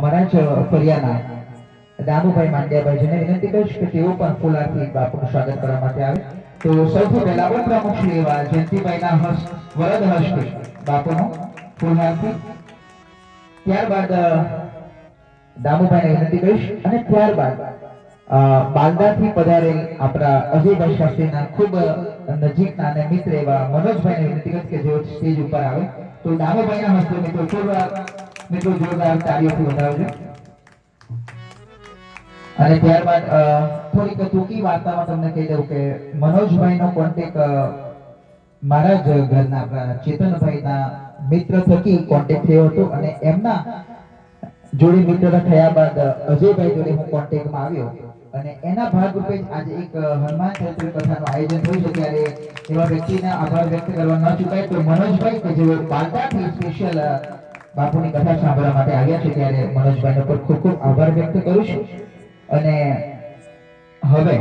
અમારા જ ફરિયાના દામુભાઈ માંડ્યાભાઈ વિનંતી કરીશ કે તેઓ પણ ફૂલહારથી બાપુનું સ્વાગત કરવા માટે આવે. તો સૌથી પહેલા પણ પ્રમુખ શ્રી એવા જયંતિભાઈના વરદ હસ્તે બાપુનું ફૂલહારથી, ત્યારબાદ દામુભાઈને વિનંતી કરીશ અને ત્યારબાદ બાલદાથી પધારેલ આપણા અજયભાઈ શાસ્ત્રીના ખૂબ નજીકના અને મિત્ર એવા મનોજભાઈને વિનંતી કરીશ કે જેઓ સ્ટેજ ઉપર આવે. તો દામુભાઈના હસ્તે મિત્રો જોરદાર તાળીઓથી વધાવજો. અને ત્યારબાદ થોડીક ટૂંકી વાર્તામાં તમને કહી દઉં કે મનોજભાઈનો કોન્ટેક્ટ મારા જ ઘરના આપણા ચેતનભાઈના મિત્ર થકી કોન્ટેક્ટ થયો હતો અને એમના જોડે મિત્ર થયા બાદ અજયભાઈ જોડે હું કોન્ટેક્ટમાં આવ્યો અને એના ભાગરૂપે આજે એક હનુમાન ચરિત્ર કથાનું આયોજન થયું છે. ત્યારે એવા વ્યક્તિને આભાર વ્યક્ત કરવા ન ચૂકાય તો મનોજભાઈ કે જેઓ બાલદાથી સ્પેશિયલ બાપુની કથા સાંભળવા માટે આવ્યા છે, ત્યારે મનોજભાઈનો પર ખૂબ ખૂબ આભાર વ્યક્ત કરું છું. અને હવે